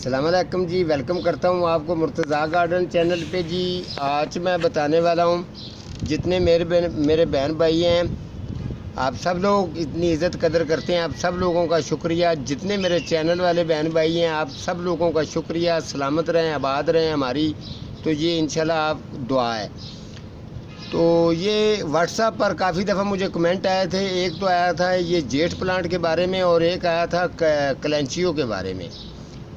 السلام علیکم جی، ویلکم کرتا ہوں آپ کو مرتضیٰ گارڈن چینل پہ جی۔ آج میں بتانے والا ہوں جتنے میرے بہن بھائی ہیں، آپ سب لوگ اتنی عزت قدر کرتے ہیں، آپ سب لوگوں کا شکریہ۔ جتنے میرے چینل والے بہن بھائی ہیں، آپ سب لوگوں کا شکریہ۔ سلامت رہیں، آباد رہیں ہماری، تو یہ انشاءاللہ آپ دعا ہے۔ تو یہ واٹس ایپ پر کافی دفعہ مجھے کمنٹ آئے تھے۔ ایک تو آیا تھا یہ جیٹ پلانٹ کے بارے میں، اور ایک آیا تھا کلینچیو کے بارے میں،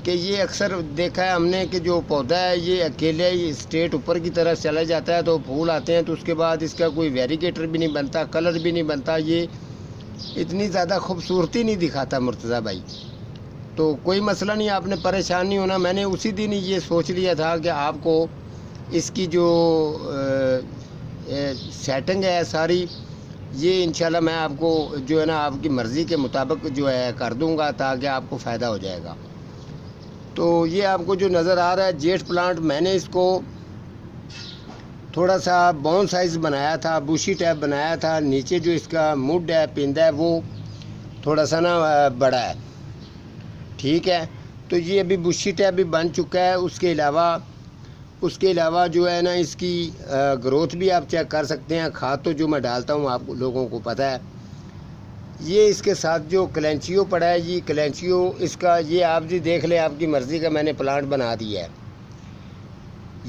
کہ یہ اکثر دیکھا ہے ہم نے کہ جو پودا ہے یہ اکیلے ہی اسٹریٹ اوپر کی طرف چلا جاتا ہے، تو پھول آتے ہیں تو اس کے بعد اس کا کوئی ویریگیٹر بھی نہیں بنتا، کلر بھی نہیں بنتا، یہ اتنی زیادہ خوبصورتی نہیں دکھاتا مرتضیٰ بھائی۔ تو کوئی مسئلہ نہیں، آپ نے پریشان نہیں ہونا۔ میں نے اسی دن یہ سوچ لیا تھا کہ آپ کو اس کی جو سیٹنگ ہے ساری، یہ انشاءاللہ میں آپ کو جو ہے نا آپ کی مرضی کے مطابق جو ہے کر دوں گا، تاکہ آپ کو فائدہ ہو جائے گا۔ تو یہ آپ کو جو نظر آ رہا ہے جیٹ پلانٹ، میں نے اس کو تھوڑا سا باؤن سائز بنایا تھا، بوشی ٹائپ بنایا تھا۔ نیچے جو اس کا مڈ ہے، پیندا ہے، وہ تھوڑا سا نا بڑا ہے، ٹھیک ہے۔ تو یہ ابھی بوشی ٹائپ بھی بن چکا ہے۔ اس کے علاوہ جو ہے نا اس کی گروتھ بھی آپ چیک کر سکتے ہیں۔ کھاد تو جو میں ڈالتا ہوں آپ لوگوں کو پتہ ہے۔ یہ اس کے ساتھ جو کلینچیو پڑا ہے، یہ کلینچیو اس کا، یہ آپ جی دیکھ لیں، آپ کی مرضی کا میں نے پلانٹ بنا دیا ہے۔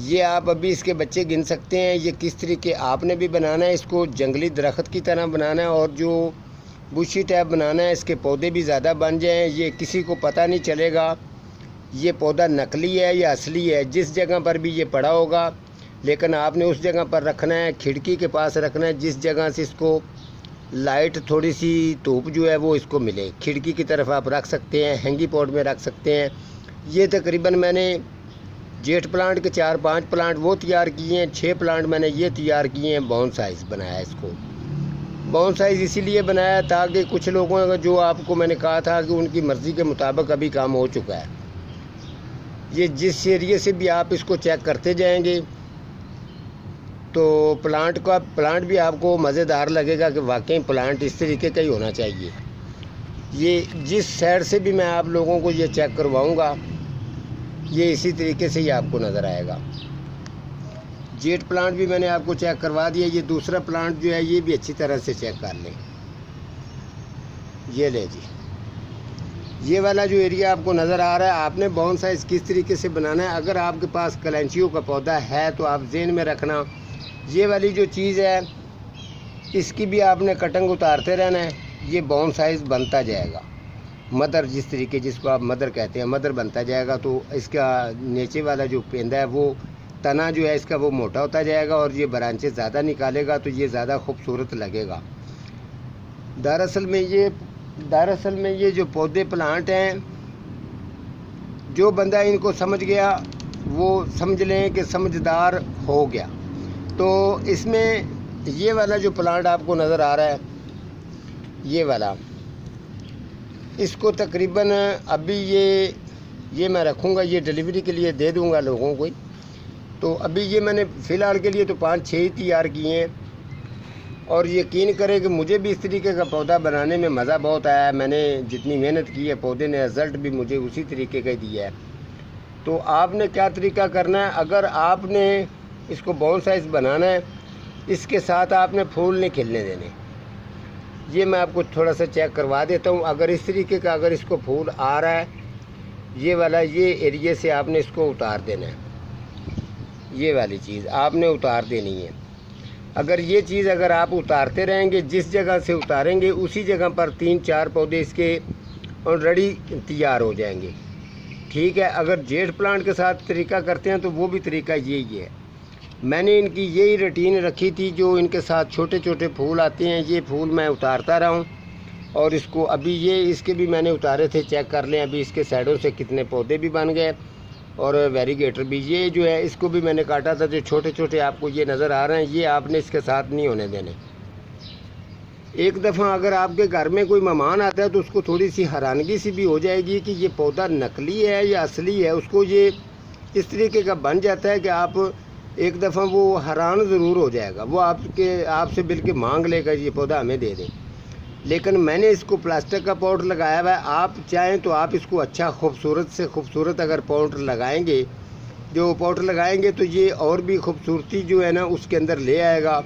یہ آپ ابھی اس کے بچے گن سکتے ہیں۔ یہ کس طریقے آپ نے بھی بنانا ہے، اس کو جنگلی درخت کی طرح بنانا ہے، اور جو بوشی ٹائپ بنانا ہے، اس کے پودے بھی زیادہ بن جائیں، یہ کسی کو پتہ نہیں چلے گا یہ پودا نقلی ہے یا اصلی ہے۔ جس جگہ پر بھی یہ پڑا ہوگا، لیکن آپ نے اس جگہ پر رکھنا ہے، کھڑکی کے پاس رکھنا ہے، جس جگہ سے اس کو لائٹ تھوڑی سی دھوپ جو ہے وہ اس کو ملے۔ کھڑکی کی طرف آپ رکھ سکتے ہیں، ہینگی پوٹ میں رکھ سکتے ہیں۔ یہ تقریباً میں نے جیٹ پلانٹ کے 4-5 پلانٹ وہ تیار کیے ہیں، 6 پلانٹ میں نے یہ تیار کیے ہیں۔ باؤن سائز بنایا اس کو، باؤن سائز اسی لیے بنایا تاکہ کچھ لوگوں کا جو آپ کو میں نے کہا تھا کہ ان کی مرضی کے مطابق ابھی کام ہو چکا ہے۔ یہ جس ایریے سے بھی آپ اس کو چیک کرتے جائیں گے تو پلانٹ بھی آپ کو مزیدار لگے گا کہ واقعی پلانٹ اس طریقے کا ہی ہونا چاہیے۔ یہ جس سائڈ سے بھی میں آپ لوگوں کو یہ چیک کرواؤں گا، یہ اسی طریقے سے ہی آپ کو نظر آئے گا۔ جیٹ پلانٹ بھی میں نے آپ کو چیک کروا دیا۔ یہ دوسرا پلانٹ جو ہے یہ بھی اچھی طرح سے چیک کر لیں۔ یہ لے جی، یہ والا جو ایریا آپ کو نظر آ رہا ہے، آپ نے باؤن سائز کس طریقے سے بنانا ہے۔ اگر آپ کے پاس کلینچیو کا پودا ہے تو آپ ذہن میں رکھنا، یہ والی جو چیز ہے اس کی بھی آپ نے کٹنگ اتارتے رہنا ہے۔ یہ باؤن سائز بنتا جائے گا، مدر جس طریقے، جس کو آپ مدر کہتے ہیں، مدر بنتا جائے گا۔ تو اس کا نیچے والا جو پیندا ہے، وہ تنا جو ہے اس کا وہ موٹا ہوتا جائے گا، اور یہ برانچیں زیادہ نکالے گا، تو یہ زیادہ خوبصورت لگے گا۔ دراصل میں یہ جو پودے پلانٹ ہیں، جو بندہ ان کو سمجھ گیا وہ سمجھ لیں کہ سمجھدار ہو گیا۔ تو اس میں یہ والا جو پلانٹ آپ کو نظر آ رہا ہے، یہ والا، اس کو تقریباً ابھی یہ میں رکھوں گا، یہ ڈیلیوری کے لیے دے دوں گا لوگوں کو۔ تو ابھی یہ میں نے فی الحال کے لیے تو 5-6 ہی تیار کیے ہیں، اور یقین کریں کہ مجھے بھی اس طریقے کا پودا بنانے میں مزہ بہت آیا ہے۔ میں نے جتنی محنت کی ہے، پودے نے رزلٹ بھی مجھے اسی طریقے کا دیا ہے۔ تو آپ نے کیا طریقہ کرنا ہے، اگر آپ نے اس کو باؤن سائز بنانا ہے، اس کے ساتھ آپ نے پھول نہیں کھلنے دینے۔ یہ میں آپ کو تھوڑا سا چیک کروا دیتا ہوں۔ اگر اس طریقے کا اگر اس کو پھول آ رہا ہے، یہ والا، یہ ایریے سے آپ نے اس کو اتار دینا ہے۔ یہ والی چیز آپ نے اتار دینی ہے۔ اگر یہ چیز اگر آپ اتارتے رہیں گے، جس جگہ سے اتاریں گے اسی جگہ پر 3-4 پودے اس کے آلریڈی تیار ہو جائیں گے، ٹھیک ہے۔ اگر جیٹ پلانٹ کے ساتھ طریقہ کرتے ہیں تو وہ بھی طریقہ یہی ہے۔ میں نے ان کی یہی روٹین رکھی تھی، جو ان کے ساتھ چھوٹے چھوٹے پھول آتے ہیں، یہ پھول میں اتارتا رہا ہوں۔ اور اس کو ابھی اس کے بھی میں نے اتارے تھے، چیک کر لیں ابھی اس کے سائڈوں سے کتنے پودے بھی بن گئے، اور ویریگیٹر بھی۔ یہ جو ہے اس کو بھی میں نے کاٹا تھا، جو چھوٹے چھوٹے آپ کو یہ نظر آ رہے ہیں، یہ آپ نے اس کے ساتھ نہیں ہونے دینے۔ ایک دفعہ اگر آپ کے گھر میں کوئی مہمان آتا ہے تو اس کو تھوڑی سی حیرانگی سی بھی ہو جائے گی کہ یہ پودا نقلی ہے یا اصلی ہے۔ اس کو یہ اس طریقے کا بن جاتا ہے کہ آپ ایک دفعہ وہ حیران ضرور ہو جائے گا، وہ آپ سے بلکہ مانگ لے گا یہ پودا ہمیں دے دیں۔ لیکن میں نے اس کو پلاسٹک کا پاؤڈر لگایا ہوا ہے. آپ چاہیں تو آپ اس کو اچھا خوبصورت سے خوبصورت اگر پاؤڈر لگائیں گے تو یہ اور بھی خوبصورتی جو ہے نا اس کے اندر لے آئے گا.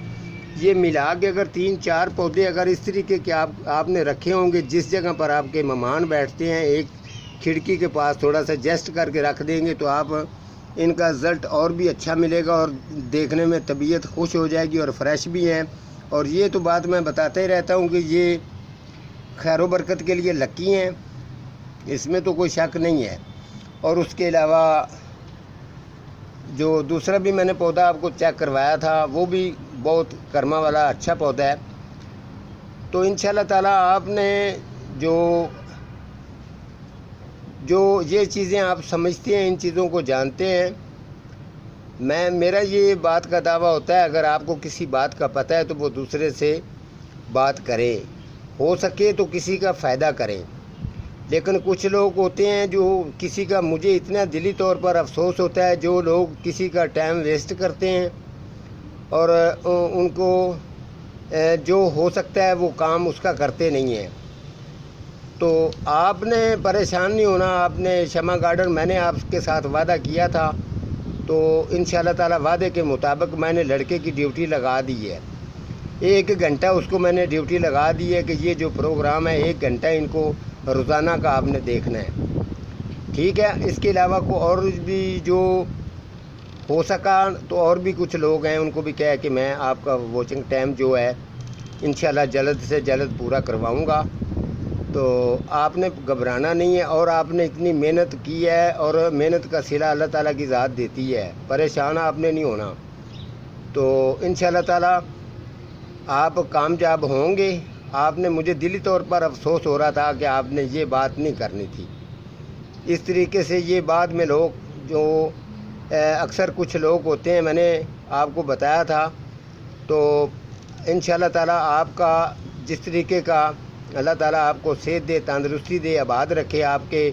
یہ ملا کے اگر 3-4 پودے اگر اس طریقے کے آپ نے رکھے ہوں گے، جس جگہ پر آپ کے مہمان بیٹھتے ہیں ایک کھڑکی کے پاس تھوڑا سا جسٹ کر کے رکھ دیں گے تو آپ ان کا رزلٹ اور بھی اچھا ملے گا اور دیکھنے میں طبیعت خوش ہو جائے گی اور فریش بھی ہیں. اور یہ تو بات میں بتاتا ہی رہتا ہوں کہ یہ خیر و برکت کے لیے لکی ہیں، اس میں تو کوئی شک نہیں ہے. اور اس کے علاوہ جو دوسرا بھی میں نے پودا آپ کو چیک کروایا تھا وہ بھی بہت کرما والا اچھا پودا ہے. تو انشاءاللہ تعالیٰ آپ نے جو یہ چیزیں آپ سمجھتے ہیں، ان چیزوں کو جانتے ہیں، میرا یہ بات کا دعویٰ ہوتا ہے اگر آپ کو کسی بات کا پتہ ہے تو وہ دوسرے سے بات کریں، ہو سکے تو کسی کا فائدہ کریں. لیکن کچھ لوگ ہوتے ہیں جو کسی کا، مجھے اتنا دلی طور پر افسوس ہوتا ہے جو لوگ کسی کا ٹائم ویسٹ کرتے ہیں اور ان کو جو ہو سکتا ہے وہ کام اس کا کرتے نہیں ہیں. تو آپ نے پریشان نہیں ہونا. آپ نے شمع گارڈن، میں نے آپ کے ساتھ وعدہ کیا تھا تو انشاءاللہ تعالیٰ وعدے کے مطابق میں نے لڑکے کی ڈیوٹی لگا دی ہے. 1 گھنٹہ اس کو میں نے ڈیوٹی لگا دی ہے کہ یہ جو پروگرام ہے 1 گھنٹہ ان کو روزانہ کا آپ نے دیکھنا ہے. ٹھیک ہے. اس کے علاوہ کو اور بھی جو ہو سکا تو اور بھی کچھ لوگ ہیں ان کو بھی کہا کہ میں آپ کا واچنگ ٹائم جو ہے انشاءاللہ جلد سے جلد پورا کرواؤں گا. تو آپ نے گھبرانا نہیں ہے اور آپ نے اتنی محنت کی ہے اور محنت کا صلہ اللہ تعالیٰ کی ذات دیتی ہے. پریشان آپ نے نہیں ہونا. تو انشاءاللہ تعالیٰ آپ کامیاب ہوں گے. آپ نے، مجھے دلی طور پر افسوس ہو رہا تھا کہ آپ نے یہ بات نہیں کرنی تھی. اس طریقے سے یہ بعد میں لوگ جو اکثر کچھ لوگ ہوتے ہیں، میں نے آپ کو بتایا تھا. تو انشاءاللہ تعالیٰ آپ کا جس طریقے کا اللہ تعالیٰ آپ کو صحت دے، تندرستی دے، آباد رکھے. آپ کے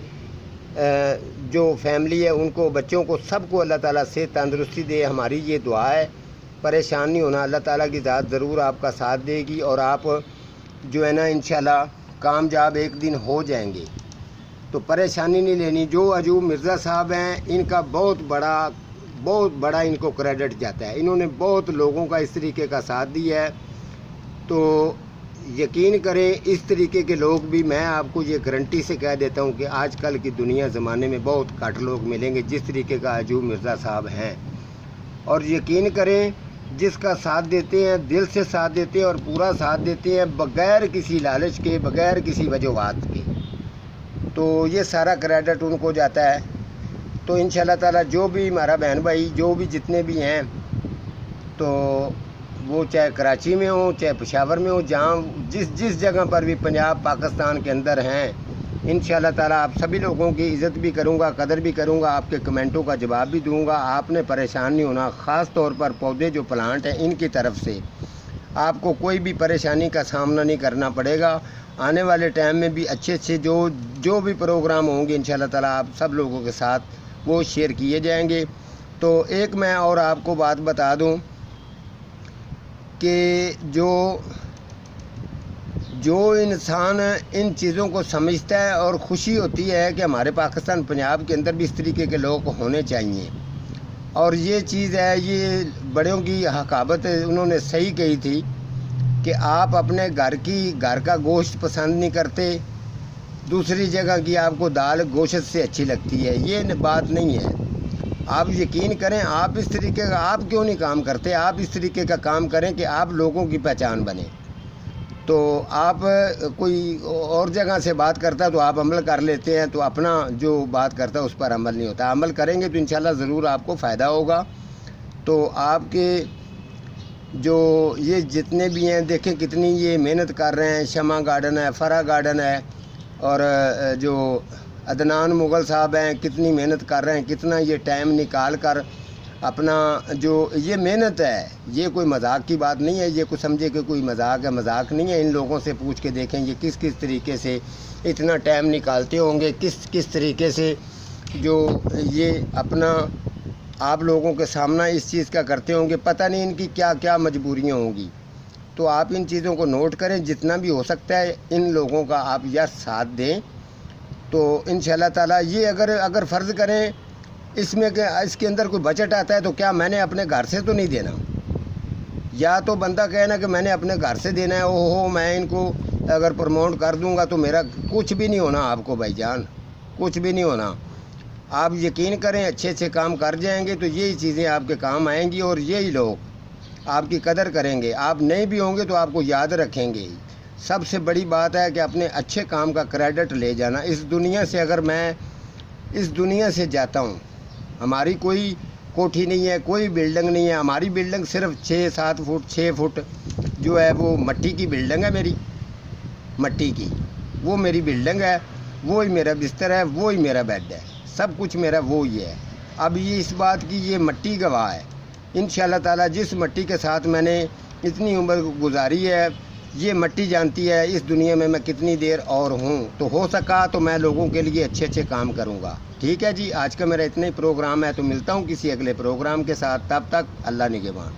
جو فیملی ہے ان کو، بچوں کو، سب کو اللہ تعالیٰ صحت تندرستی دے. ہماری یہ دعا ہے. پریشان نہیں ہونا. اللہ تعالیٰ کی ذات ضرور آپ کا ساتھ دے گی اور آپ جو ہے نا انشاءاللہ کامیاب ایک دن ہو جائیں گے. تو پریشانی نہیں لینی. جو ایوب مرزا صاحب ہیں ان کا بہت بڑا ان کو کریڈٹ جاتا ہے. انہوں نے بہت لوگوں کا اس طریقے کا ساتھ دیا ہے. تو یقین کریں اس طریقے کے لوگ بھی، میں آپ کو یہ گارنٹی سے کہہ دیتا ہوں کہ آج کل کی دنیا زمانے میں بہت گھٹ لوگ ملیں گے جس طریقے کا ایوب مرزا صاحب ہیں. اور یقین کریں جس کا ساتھ دیتے ہیں، دل سے ساتھ دیتے ہیں اور پورا ساتھ دیتے ہیں بغیر کسی لالچ کے، بغیر کسی وجوہات کے، تو یہ سارا کریڈٹ ان کو جاتا ہے. تو انشاءاللہ تعالیٰ جو بھی ہمارا بہن بھائی جو بھی جتنے بھی ہیں، تو وہ چاہے کراچی میں ہوں، چاہے پشاور میں ہوں، جہاں جس جگہ پر بھی پنجاب پاکستان کے اندر ہیں، انشاءاللہ تعالیٰ آپ سبھی لوگوں کی عزت بھی کروں گا، قدر بھی کروں گا، آپ کے کمنٹوں کا جواب بھی دوں گا. آپ نے پریشان نہیں ہونا. خاص طور پر پودے جو پلانٹ ہیں ان کی طرف سے آپ کو کوئی بھی پریشانی کا سامنا نہیں کرنا پڑے گا. آنے والے ٹائم میں بھی اچھے جو بھی پروگرام ہوں گے انشاءاللہ تعالیٰ آپ سب لوگوں کے ساتھ وہ شیئر کیے جائیں گے. تو ایک میں اور آپ کو بات بتا دوں کہ جو انسان ان چیزوں کو سمجھتا ہے اور خوشی ہوتی ہے کہ ہمارے پاکستان پنجاب کے اندر بھی اس طریقے کے لوگ ہونے چاہیے. اور یہ چیز ہے، یہ بڑوں کی حکاوت انہوں نے صحیح کہی تھی کہ آپ اپنے گھر کا گوشت پسند نہیں کرتے، دوسری جگہ کی آپ کو دال گوشت سے اچھی لگتی ہے. یہ بات نہیں ہے. آپ یقین کریں، آپ اس طریقے کا آپ کیوں نہیں کام کرتے؟ آپ اس طریقے کا کام کریں کہ آپ لوگوں کی پہچان بنیں. تو آپ کوئی اور جگہ سے بات کرتا تو آپ عمل کر لیتے ہیں، تو اپنا جو بات کرتا ہے اس پر عمل نہیں ہوتا. عمل کریں گے تو انشاءاللہ ضرور آپ کو فائدہ ہوگا. تو آپ کے جو یہ جتنے بھی ہیں دیکھیں کتنی یہ محنت کر رہے ہیں. شمع گارڈن ہے، فرا گارڈن ہے، اور جو عدنان مغل صاحب ہیں کتنی محنت کر رہے ہیں، کتنا یہ ٹائم نکال کر اپنا جو یہ محنت ہے، یہ کوئی مذاق کی بات نہیں ہے. یہ کوئی سمجھے کہ کوئی مذاق ہے، مذاق نہیں ہے. ان لوگوں سے پوچھ کے دیکھیں یہ کس طریقے سے اتنا ٹائم نکالتے ہوں گے، کس طریقے سے جو یہ اپنا آپ لوگوں کے سامنا اس چیز کا کرتے ہوں گے. پتہ نہیں ان کی کیا مجبوریاں ہوں گی. تو آپ ان چیزوں کو نوٹ کریں، جتنا بھی ہو سکتا ہے ان لوگوں کا آپ یا ساتھ دیں، تو انشاءاللہ تعالیٰ یہ اگر فرض کریں اس میں کہ اس کے اندر کوئی بجٹ آتا ہے تو کیا میں نے اپنے گھر سے تو نہیں دینا، یا تو بندہ کہنا کہ میں نے اپنے گھر سے دینا ہے، اوہو میں ان کو اگر پروموٹ کر دوں گا تو میرا کچھ بھی نہیں ہونا، آپ کو بھائی جان کچھ بھی نہیں ہونا۔ آپ یقین کریں اچھے اچھے کام کر جائیں گے تو یہی چیزیں آپ کے کام آئیں گی، اور یہی لوگ آپ کی قدر کریں گے۔ آپ نہیں بھی ہوں گے تو آپ کو یاد رکھیں گے۔ سب سے بڑی بات ہے کہ اپنے اچھے کام کا کریڈٹ لے جانا۔ اس دنیا سے اگر میں اس دنیا سے جاتا ہوں، ہماری کوئی کوٹھی نہیں ہے، کوئی بلڈنگ نہیں ہے، ہماری بلڈنگ صرف 6 فٹ جو ہے وہ مٹی کی بلڈنگ ہے، میری مٹی کی وہ میری بلڈنگ ہے، وہی میرا بستر ہے، وہی میرا بیڈ ہے، سب کچھ میرا وہی ہے۔ اب یہ اس بات کی یہ مٹی گواہ ہے، انشاءاللہ تعالیٰ جس مٹی کے ساتھ میں نے اتنی عمر گزاری ہے، یہ مٹی جانتی ہے اس دنیا میں کتنی دیر اور ہوں، تو ہو سکا تو میں لوگوں کے لیے اچھے اچھے کام کروں گا۔ ٹھیک ہے جی، آج کا میرا اتنا ہی پروگرام ہے، تو ملتا ہوں کسی اگلے پروگرام کے ساتھ، تب تک اللہ نگہبان۔